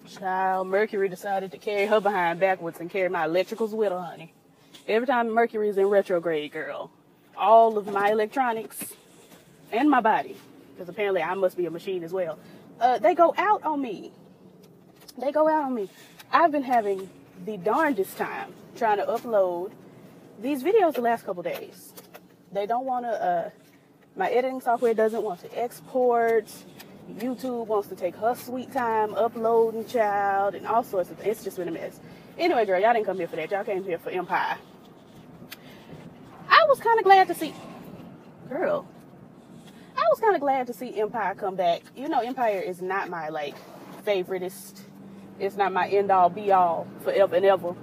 Child, Mercury decided to carry her behind backwards and carry my electricals with her, honey. Every time Mercury is in retrograde, girl, all of my electronics and my body, because apparently I must be a machine as well, they go out on me. They go out on me. I've been having the darndest time trying to upload these videos the last couple days. They don't want to, my editing software doesn't want to export. YouTube wants to take her sweet time uploading, child, and all sorts of things. It's just been a mess. Anyway, girl, y'all didn't come here for that. Y'all came here for Empire. I was kind of glad to see, girl, I was kind of glad to see Empire come back. You know, Empire is not my, like, favoritist. It's not my end-all, be-all forever and ever.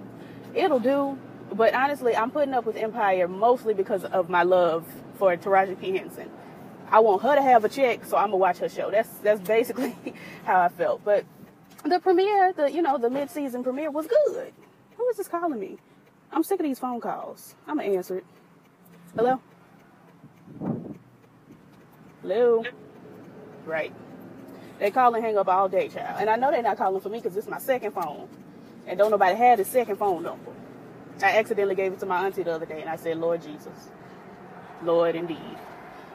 It'll do, but honestly, I'm putting up with Empire mostly because of my love for Taraji P. Henson. I want her to have a check, so I'm gonna watch her show. That's basically how I felt. But the premiere, the mid-season premiere was good. Who is this calling me? I'm sick of these phone calls. I'm gonna answer it. Hello? Hello? Right. They call and hang up all day, child. And I know they're not calling for me because this is my second phone. And don't nobody have the second phone number. I accidentally gave it to my auntie the other day, and I said, Lord Jesus. Lord indeed.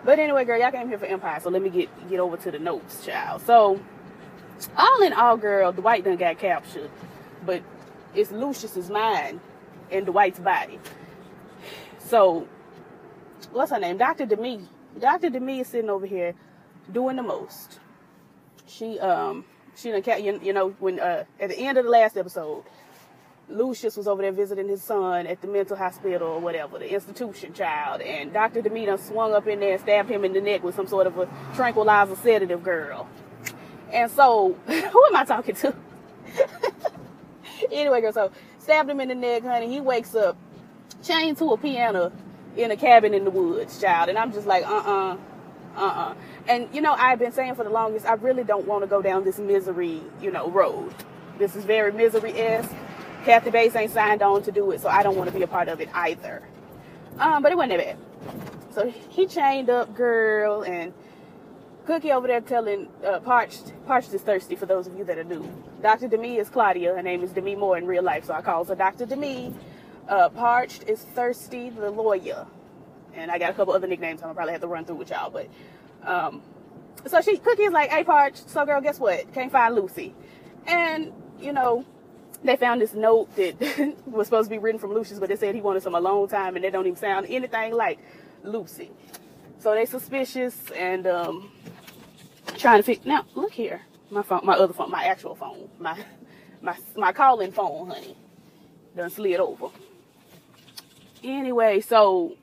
But anyway, girl, y'all came here for Empire, so let me get over to the notes, child. So, all in all, girl, Dwight done got captured. But it's Lucius's mind in Dwight's body. So, what's her name? Dr. Demi. Dr. Demi is sitting over here doing the most. She done, when, at the end of the last episode, Lucius was over there visiting his son at the mental hospital or whatever, the institution, child. And Dr. Demi done swung up in there and stabbed him in the neck with some sort of a tranquilizer sedative, girl. And so, who am I talking to? Anyway, girl, so stabbed him in the neck, honey. He wakes up chained to a piano in a cabin in the woods, child. And I'm just like, And, I've been saying for the longest, I really don't want to go down this misery, road. This is very misery-esque. Kathy Bates ain't signed on to do it, so I don't want to be a part of it either. But it wasn't that bad. So he chained up, girl, and Cookie over there telling Parched is thirsty, for those of you that are new. Dr. Demi is Claudia. Her name is Demi Moore in real life, so I call her Dr. Demi. Parched is Thirsty, the lawyer. And I got a couple other nicknames I'm going to probably have to run through with y'all. But so Cookie is like, hey, Parched, so girl, guess what? Can't find Lucy. And, they found this note that was supposed to be written from Lucius, but they said he wanted some alone time, and they don't even sound anything like Lucy. So they suspicious and trying to figure. Now look here, my phone, my other phone, my actual phone, my calling phone, honey, done slid over. Anyway, so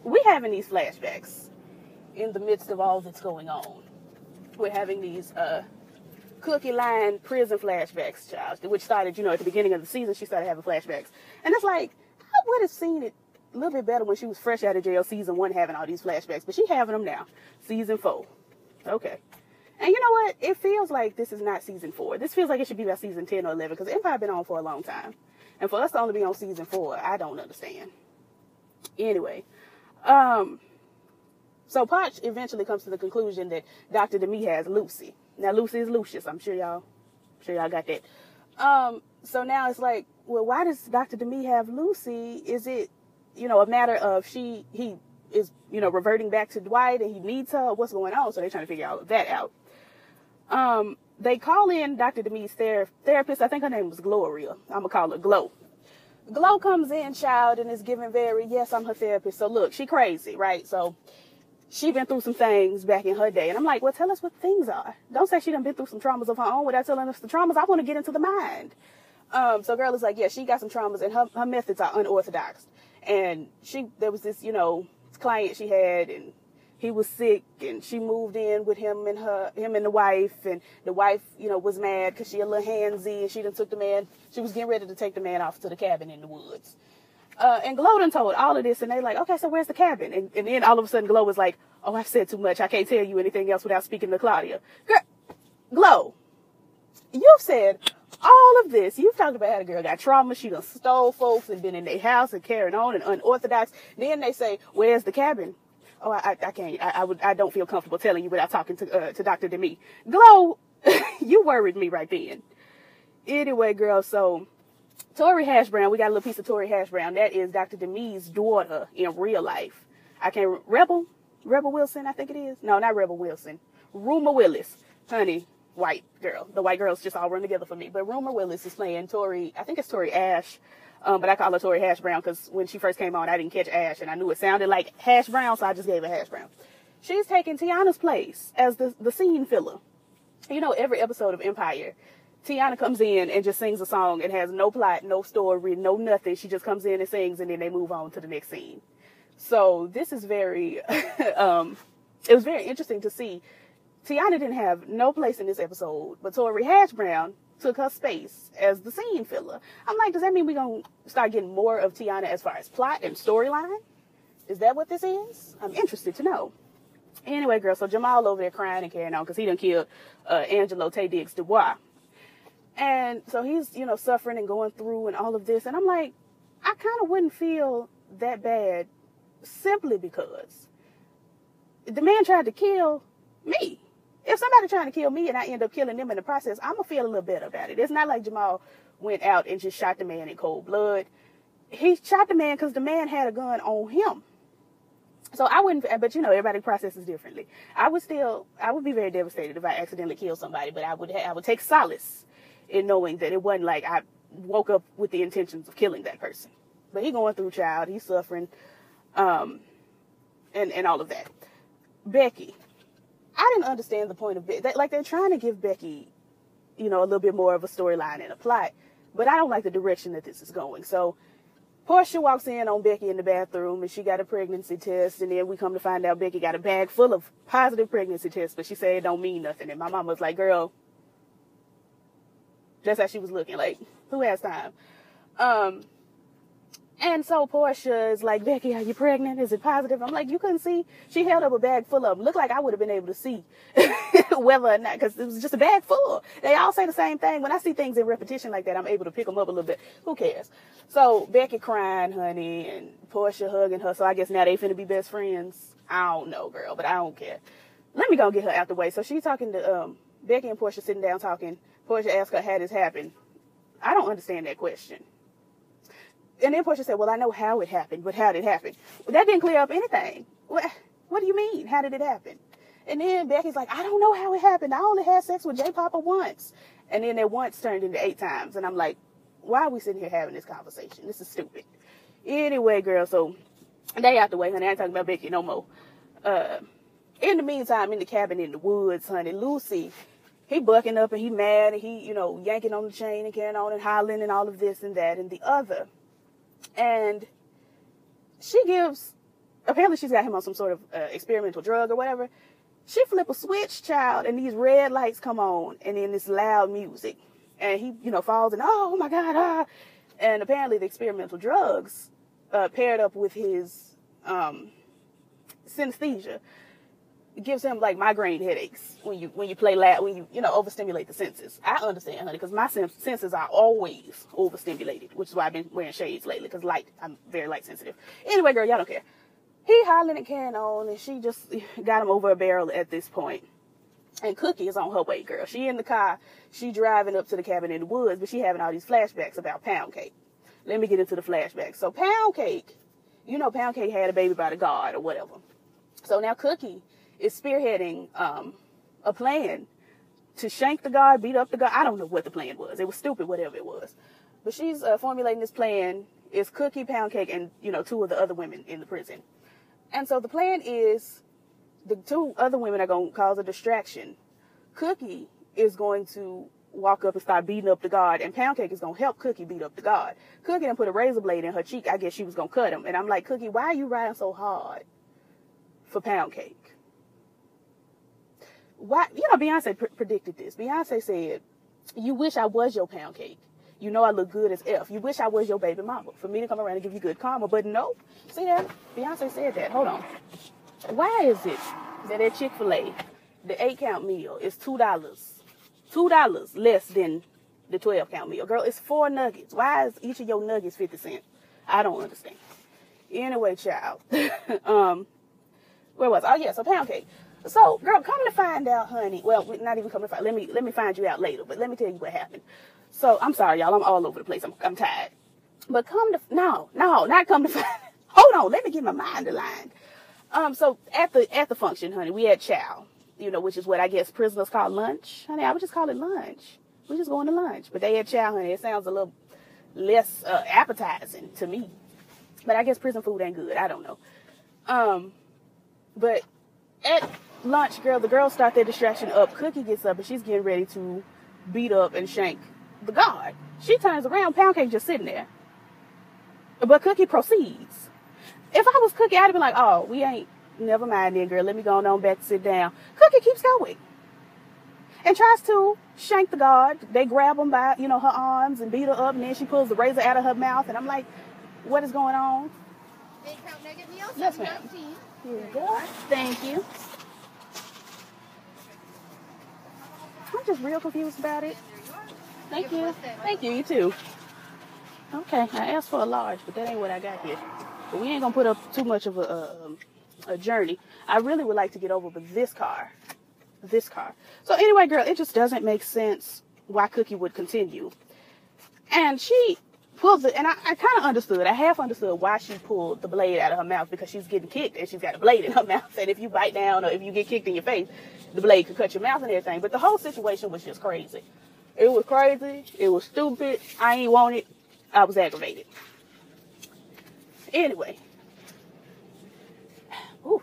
we having these flashbacks in the midst of all that's going on. We're having these Cookie line prison flashbacks, child, which started, at the beginning of the season. She started having flashbacks, and it's like, I would have seen it a little bit better when she was fresh out of jail, season 1, having all these flashbacks, but she having them now, season 4. Okay. And you know what? It feels like this is not season 4. This feels like it should be about season 10 or 11, because Empire been on for a long time, and for us to only be on season 4, I don't understand. Anyway, so Potch eventually comes to the conclusion that Dr. Demi has Lucy. Now, Lucy is Lucius. I'm sure y'all got that. So now it's like, well, why does Dr. Demi have Lucy? Is it, a matter of he is, reverting back to Dwight and he needs her? What's going on? So they're trying to figure all of that out. They call in Dr. Demi's therapist. I think her name was Gloria. I'm going to call her Glow. Glow comes in, child, and is giving yes, I'm her therapist. So look, she crazy, right? So she been through some things back in her day. And I'm like, well, tell us what things are. Don't say she done been through some traumas of her own without telling us the traumas. I want to get into the mind. So girl is like, yeah, she got some traumas and her methods are unorthodox. And there was this, client she had, and he was sick, and she moved in with him and the wife, and the wife, was mad because she a little handsy, and she done took the man, she was getting ready to take the man off to the cabin in the woods. And Glow done told all of this, and they like, okay, so where's the cabin? And then all of a sudden Glow was like, oh, I've said too much. I can't tell you anything else without speaking to Claudia. Girl, Glow, you've said all of this. You've talked about how the girl got trauma. She done stole folks and been in their house and carrying on and unorthodox. Then they say, where's the cabin? Oh, I can't. I don't feel comfortable telling you without talking to Dr. Demi. Glow, you worried me right then. Anyway, girl, so Tori Hash Brown, we got a little piece of Tori Hash Brown. That is Dr. Demi's daughter in real life. I can't, Rebel Wilson, I think it is. No, not Rebel Wilson. Rumor Willis. Honey, white girl. The white girls just all run together for me. But Rumor Willis is playing Tori, I think it's Tori Ash. But I call her Tori Hash Brown because when she first came on, I didn't catch Ash. And I knew it sounded like Hash Brown, so I just gave her Hash Brown. She's taking Tiana's place as the scene filler. You know, every episode of Empire, Tiana comes in and just sings a song and has no plot, no story, no nothing. She just comes in and sings, and then they move on to the next scene. So this is very, it was very interesting to see. Tiana didn't have no place in this episode, but Tori Hash Brown took her space as the scene filler. I'm like, does that mean we're going to start getting more of Tiana as far as plot and storyline? Is that what this is? I'm interested to know. Anyway, girl, so Jamal over there crying and carrying on because he done killed Angelo Tay Diggs Dubois. And so he's, you know, suffering and going through and all of this. And I'm like, I kind of wouldn't feel that bad simply because the man tried to kill me. If somebody trying to kill me and I end up killing them in the process, I'm going to feel a little better about it. It's not like Jamal went out and just shot the man in cold blood. He shot the man because the man had a gun on him. So I wouldn't, but you know, everybody processes differently. I would be very devastated if I accidentally killed somebody, but I would take solace in knowing that it wasn't like I woke up with the intentions of killing that person. But he going through child, he's suffering, and all of that. Becky, I didn't understand the point of it. Like, they're trying to give Becky, you know, a little bit more of a storyline and a plot, but I don't like the direction that this is going. So Portia walks in on Becky in the bathroom, and she got a pregnancy test, and then we come to find out Becky got a bag full of positive pregnancy tests, but she said it don't mean nothing. And my mama was like, girl, just as she was looking, like, who has time? And so Portia is like, Becky, are you pregnant? Is it positive? I'm like, you couldn't see? She held up a bag full of them. Looked like I would have been able to see whether or not, because it was just a bag full. They all say the same thing. When I see things in repetition like that, I'm able to pick them up a little bit. Who cares? So Becky crying, honey, and Portia hugging her. So I guess now they finna be best friends. I don't know, girl, but I don't care. Let me go get her out the way. So she's talking to Becky and Portia sitting down talking. Portia asked her, how this happened? I don't understand that question. And then Portia said, well, I know how it happened, but how did it happen? Well, that didn't clear up anything. What do you mean? How did it happen? And then Becky's like, I don't know how it happened. I only had sex with J Papa once. And then that once turned into 8 times. And I'm like, why are we sitting here having this conversation? This is stupid. Anyway, girl, so they out the way, honey. I ain't talking about Becky no more. In the meantime, in the cabin in the woods, honey, Lucy, he bucking up and he mad and he, you know, yanking on the chain and carrying on and hollering and all of this and that and the other. And she gives, apparently she's got him on some sort of experimental drug or whatever. She flip a switch, child, and these red lights come on and then this loud music. And he, you know, falls and, oh my God, ah. And apparently the experimental drugs paired up with his synesthesia gives him like migraine headaches when you play loud, when you know, overstimulate the senses. I understand, honey, because my senses are always overstimulated, which is why I've been wearing shades lately, because I'm very light sensitive. Anyway, girl, y'all don't care. He hollering and carrying on, and she just got him over a barrel at this point. And Cookie is on her way, girl. She in the car, she driving up to the cabin in the woods, but she having all these flashbacks about Pound Cake. Let me get into the flashbacks. So Pound Cake, you know, Pound Cake had a baby by the guard or whatever. So now Cookie is spearheading a plan to shank the guard, beat up the guard. I don't know what the plan was. It was stupid, whatever it was. But she's formulating this plan. It's Cookie, Pound Cake, and, you know, 2 of the other women in the prison. And so the plan is the 2 other women are going to cause a distraction. Cookie is going to walk up and start beating up the guard, and Pound Cake is going to help Cookie beat up the guard. Cookie done put a razor blade in her cheek. I guess she was going to cut him. And I'm like, Cookie, why are you riding so hard for Pound Cake? Why? You know, Beyonce predicted this. Beyonce said, you wish I was your Pound Cake. You know I look good as F. You wish I was your baby mama for me to come around and give you good karma. But no. See that? Beyonce said that. Hold on. Why is it that at Chick-fil-A, the 8-count meal is $2? $2 less than the 12-count meal. Girl, it's 4 nuggets. Why is each of your nuggets 50 cents? I don't understand. Anyway, child. Where was I? Oh, yeah, so Pound Cake. So, girl, come to find out, honey. Well, not even come to find. Let me find you out later. But let me tell you what happened. So I'm sorry, y'all. I'm all over the place. I'm tired. But not come to find. Hold on, let me get my mind aligned. So at the function, honey, we had chow, which is what I guess prisoners call lunch. Honey, I would just call it lunch. We're just going to lunch. But they had chow, honey. It sounds a little less appetizing to me. But I guess prison food ain't good. I don't know. But at lunch, the girls start their distraction up. Cookie gets up and she's getting ready to beat up and shank the guard. She turns around, Pound Cake just sitting there. But Cookie proceeds. If I was Cookie, I'd have been like, oh, we ain't, never mind then, girl. Let me go on back, sit down. Cookie keeps going. And tries to shank the guard. They grab him by, her arms and beat her up. And then she pulls the razor out of her mouth. And I'm like, what is going on? Yes, ma'am. Here you go. Thank you. I'm just real confused about it. Thank you. Thank you. You too. Okay, I asked for a large, but that ain't what I got here. But we ain't gonna put up too much of a journey. I really would like to get over with this car. So anyway, girl, it just doesn't make sense why Cookie would continue. And she pulls it, and I kind of understood. I half understood why she pulled the blade out of her mouth, because she's getting kicked and she's got a blade in her mouth. And if you bite down or if you get kicked in your face, the blade could cut your mouth and everything. But the whole situation was just crazy. It was crazy. It was stupid. I ain't want it. I was aggravated. Anyway. Ooh.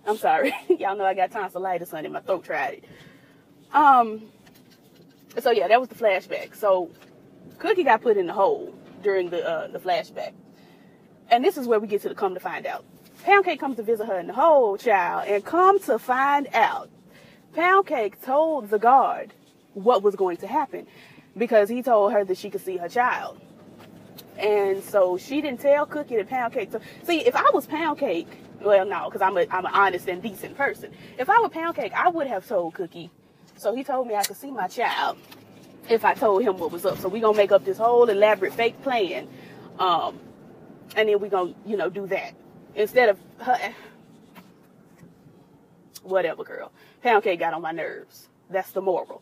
I'm sorry. Y'all know I got tonsillitis on it. My throat tried it. So yeah, that was the flashback. So Cookie got put in the hole during the flashback. And this is where we get to the come to find out. Pound Cake comes to visit her in the hole, child. And come to find out, Pound Cake told the guard what was going to happen, because he told her that she could see her child. And so she didn't tell Cookie that Pound Cake. See, if I was Pound Cake, well, no, because I'm an honest and decent person. If I were Pound Cake, I would have told Cookie. So he told me I could see my child if I told him what was up. So we're going to make up this whole elaborate fake plan. And then we're going to, do that. Instead of her. Whatever, girl. Pound Cake got on my nerves. That's the moral.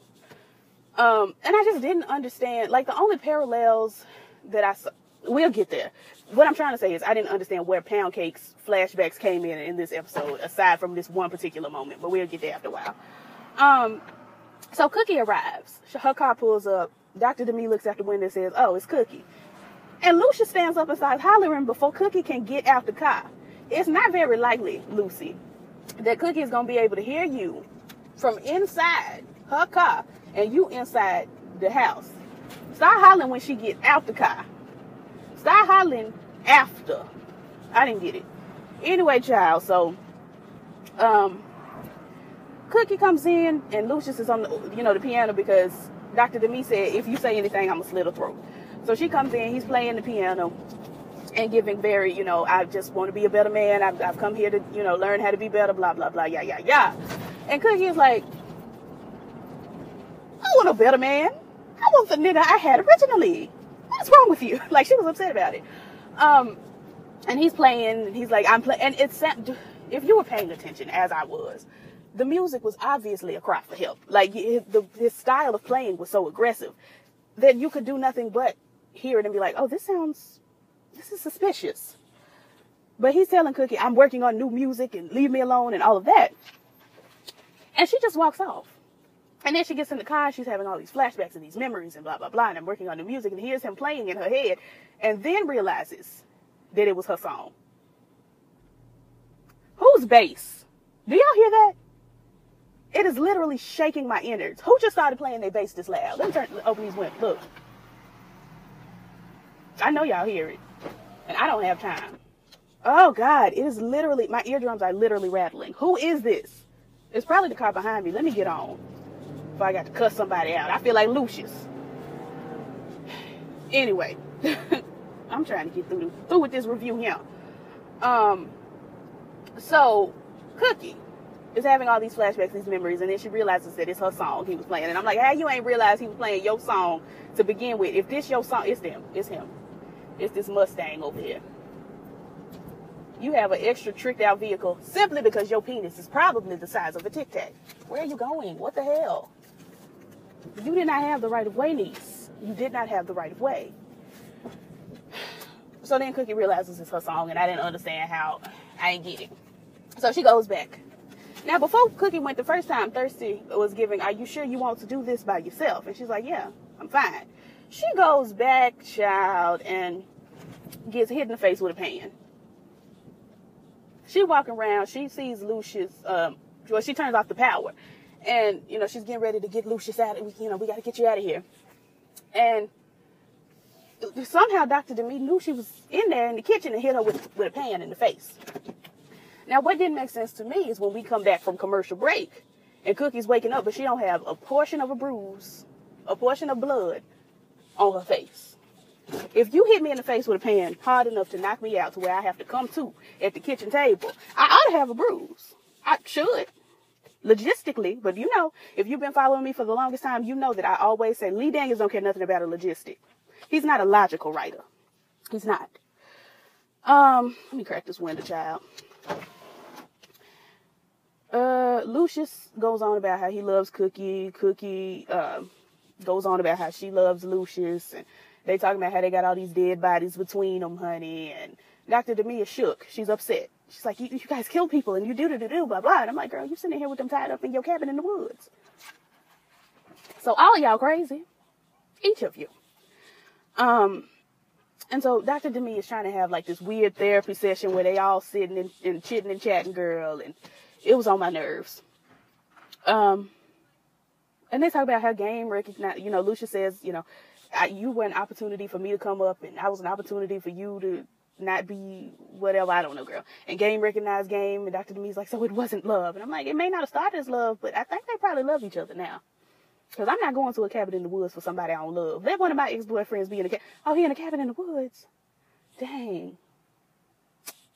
And I just didn't understand, like, the only parallels that I saw, we'll get there. What I'm trying to say is I didn't understand where Pound Cake's flashbacks came in this episode, aside from this one particular moment, but we'll get there after a while. So Cookie arrives. Her car pulls up. Dr. Demi looks out the window and says, oh, it's Cookie. And Lucia stands up and starts hollering before Cookie can get out the car. It's not very likely, Lucy, that Cookie is going to be able to hear you from inside her car and you inside the house. Start hollering when she get out the car. Start hollering after. I didn't get it. Anyway, child, so Cookie comes in and Lucius is on the piano, because Dr. Demi said, if you say anything, I'm gonna slit her throat. So she comes in, he's playing the piano and giving very, I just want to be a better man. I've come here to, learn how to be better, blah, blah, blah, yeah. And Cookie is like, I want a better man. I want the nigga I had originally. What's wrong with you? Like, she was upset about it. And he's playing, and he's like, I'm playing. And if you were paying attention, as I was, the music was obviously a cry for help. Like, his style of playing was so aggressive that you could do nothing but hear it and be like, oh, this is suspicious. But he's telling Cookie, I'm working on new music and leave me alone and all of that. And she just walks off. And then she gets in the car, she's having all these flashbacks and these memories and blah, blah, blah. And I'm working on the music and hears him playing in her head. And then realizes that it was her song. Whose bass? Do y'all hear that? It is literally shaking my innards. Who just started playing their bass this loud? Let me open these windows. Look. I know y'all hear it. And I don't have time. Oh, God. It is literally, my eardrums are literally rattling. Who is this? It's probably the car behind me. Let me get on. Before I got to cuss somebody out. I feel like Lucius. Anyway. I'm trying to get through with this review here. So, Cookie is having all these flashbacks, these memories, and then she realizes that it's her song he was playing. And I'm like, how you ain't realized he was playing your song to begin with? If this your song, it's them. It's him. It's this Mustang over here. You have an extra tricked out vehicle simply because your penis is probably the size of a Tic Tac. Where are you going? What the hell? You did not have the right of way, niece. You did not have the right of way. So then Cookie realizes it's her song, and I didn't understand how. I didn't get it. So she goes back. Now, before Cookie went the first time, Thirsty was giving, are you sure you want to do this by yourself? And she's like, yeah, I'm fine. She goes back, child, and gets hit in the face with a pan. She walking around, she sees Lucius, well, she turns off the power. And, she's getting ready to get Lucius out. We got to get you out of here. And somehow Dr. Demi knew she was in there in the kitchen and hit her with a pan in the face. Now, what didn't make sense to me is when we come back from commercial break and Cookie's waking up, but she don't have a portion of a bruise, a portion of blood on her face. If you hit me in the face with a pan hard enough to knock me out to where I have to come to at the kitchen table, I ought to have a bruise. I should. Logistically, but if you've been following me for the longest time, you know that I always say Lee Daniels don't care nothing about a logistic. He's not a logical writer. He's not. Let me crack this window, child. Lucius goes on about how he loves Cookie. Cookie goes on about how she loves Lucius, and they talking about how they got all these dead bodies between them, honey. And Dr. Demi is shook. She's upset. She's like, you guys kill people and you do blah blah. And I'm like, girl, you sitting here with them tied up in your cabin in the woods. So all of y'all crazy, each of you. And so Dr. Demi is trying to have like this weird therapy session where they all sitting and chitting and chatting, girl, and it was on my nerves. And they talk about how game recognize, Lucia says, you were an opportunity for me to come up, and I was an opportunity for you to not be whatever, I don't know, girl. And game recognized game, and Dr. Demi's like, so it wasn't love. And I'm like, it may not have started as love, but I think they probably love each other now. Because I'm not going to a cabin in the woods for somebody I don't love. Let one of my ex-boyfriends be in a cabin. Oh, he in a cabin in the woods. Dang.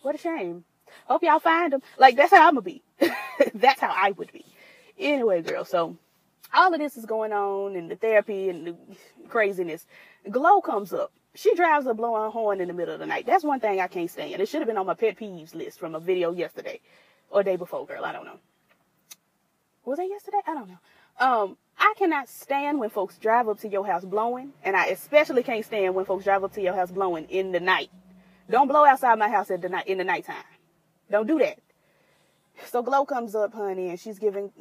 What a shame. Hope y'all find him. Like, that's how I'm going to be. That's how I would be. Anyway, girl, so all of this is going on, and the therapy and the craziness. Glow comes up. She drives a blowing horn in the middle of the night. That's one thing I can't stand. It should have been on my pet peeves list from a video yesterday. Or day before, girl. I don't know. Was it yesterday? I don't know. I cannot stand when folks drive up to your house blowing, and I especially can't stand when folks drive up to your house blowing in the night. Don't blow outside my house in the nighttime. Don't do that. So Glow comes up, honey, and she's giving,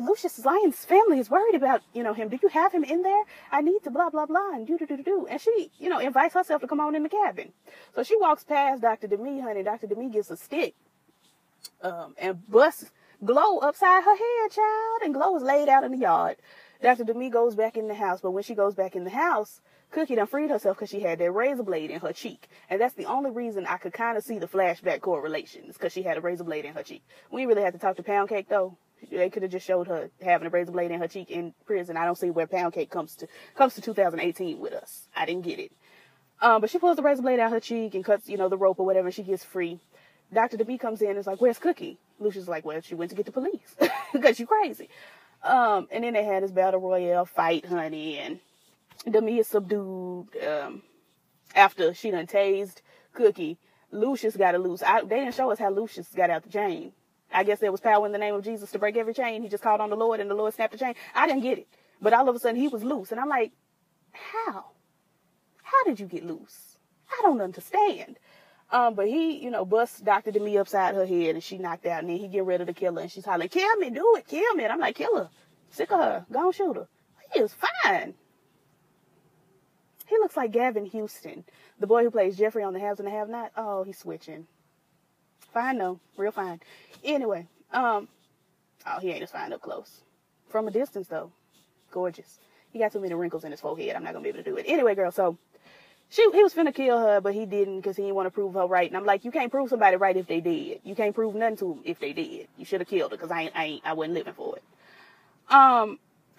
Lucius Lyon's family is worried about, him. Do you have him in there? I need to blah, blah, blah, and do. And she, invites herself to come on in the cabin. So she walks past Dr. Demi, honey. Dr. Demi gets a stick, and busts Glow upside her head, child, and Glow is laid out in the yard. Dr. Demi goes back in the house, but when she goes back in the house, Cookie done freed herself because she had that razor blade in her cheek. And that's the only reason I could kind of see the flashback correlations, because she had a razor blade in her cheek. We didn't really have to talk to Pound Cake, though. They could have just showed her having a razor blade in her cheek in prison. I don't see where Pound Cake comes to 2018 with us. I didn't get it. But she pulls the razor blade out her cheek and cuts, the rope or whatever, and she gets free. Dr. Demi comes in and is like, where's Cookie? Lucia's like, well, she went to get the police because she's crazy. And then they had this battle royale fight, honey, and Demi is subdued. After she done tased Cookie, Lucius got to loose. They didn't show us how Lucius got out the chain. I guess there was power in the name of Jesus to break every chain. He just called on the Lord and the Lord snapped the chain. I didn't get it. But all of a sudden he was loose. And I'm like, how? How did you get loose? I don't understand. But he, busts Dr. Demi upside her head and she knocked out. And then he get ready to kill her. And she's hollering, kill me, do it, kill me. And I'm like, kill her. Sick of her. Go on, shoot her. He is fine. He looks like Gavin Houston, the boy who plays Jeffrey on The Haves and the Have-Not. Oh, he's switching. Fine, though. Real fine. Anyway, he ain't as fine up close. From a distance, though. Gorgeous. He got too many wrinkles in his forehead. I'm not going to be able to do it. Anyway, girl, so he was finna kill her, but he didn't because he didn't want to prove her right. And I'm like, you can't prove somebody right if they did. You can't prove nothing to them if they did. You should have killed her because I wasn't living for it.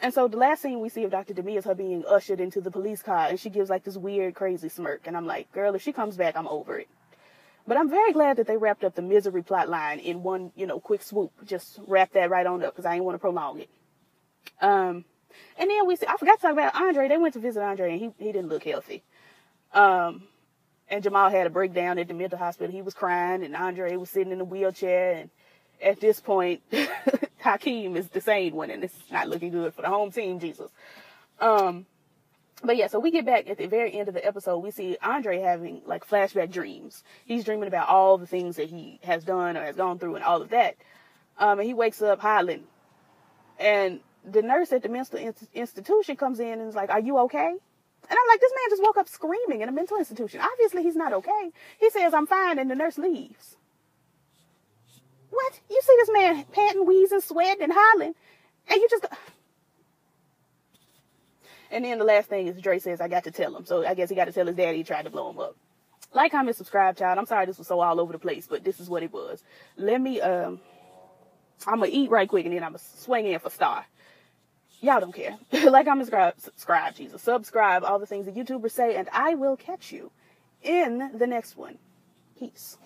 And so the last scene we see of Dr. Demi is her being ushered into the police car, and she gives like this weird, crazy smirk. And I'm like, girl, if she comes back, I'm over it. But I'm very glad that they wrapped up the misery plot line in one, quick swoop. Just wrap that right on up because I didn't want to prolong it. And then I forgot to talk about Andre. They went to visit Andre and he didn't look healthy. And Jamal had a breakdown at the mental hospital. He was crying and Andre was sitting in a wheelchair. And at this point, Hakeem is the sane one, and it's not looking good for the home team, Jesus. But yeah, so we get back at the very end of the episode, we see Andre having like flashback dreams. He's dreaming about all the things that he has done or has gone through and all of that. And he wakes up hollering. And the nurse at the mental institution comes in and is like, "Are you okay?" And I'm like, this man just woke up screaming in a mental institution. Obviously, he's not okay. He says, "I'm fine," and the nurse leaves. What? You see this man panting, wheezing, sweating, and hollering, and you just... And then the last thing is Dre says, "I got to tell him." So I guess he got to tell his daddy he tried to blow him up. Like, comment, subscribe, child. I'm sorry this was so all over the place, but this is what it was. Let me, I'm going to eat right quick, and then I'm going to swing in for Star. Y'all don't care. Like, comment, subscribe, Jesus. Subscribe, all the things the YouTubers say, and I will catch you in the next one. Peace.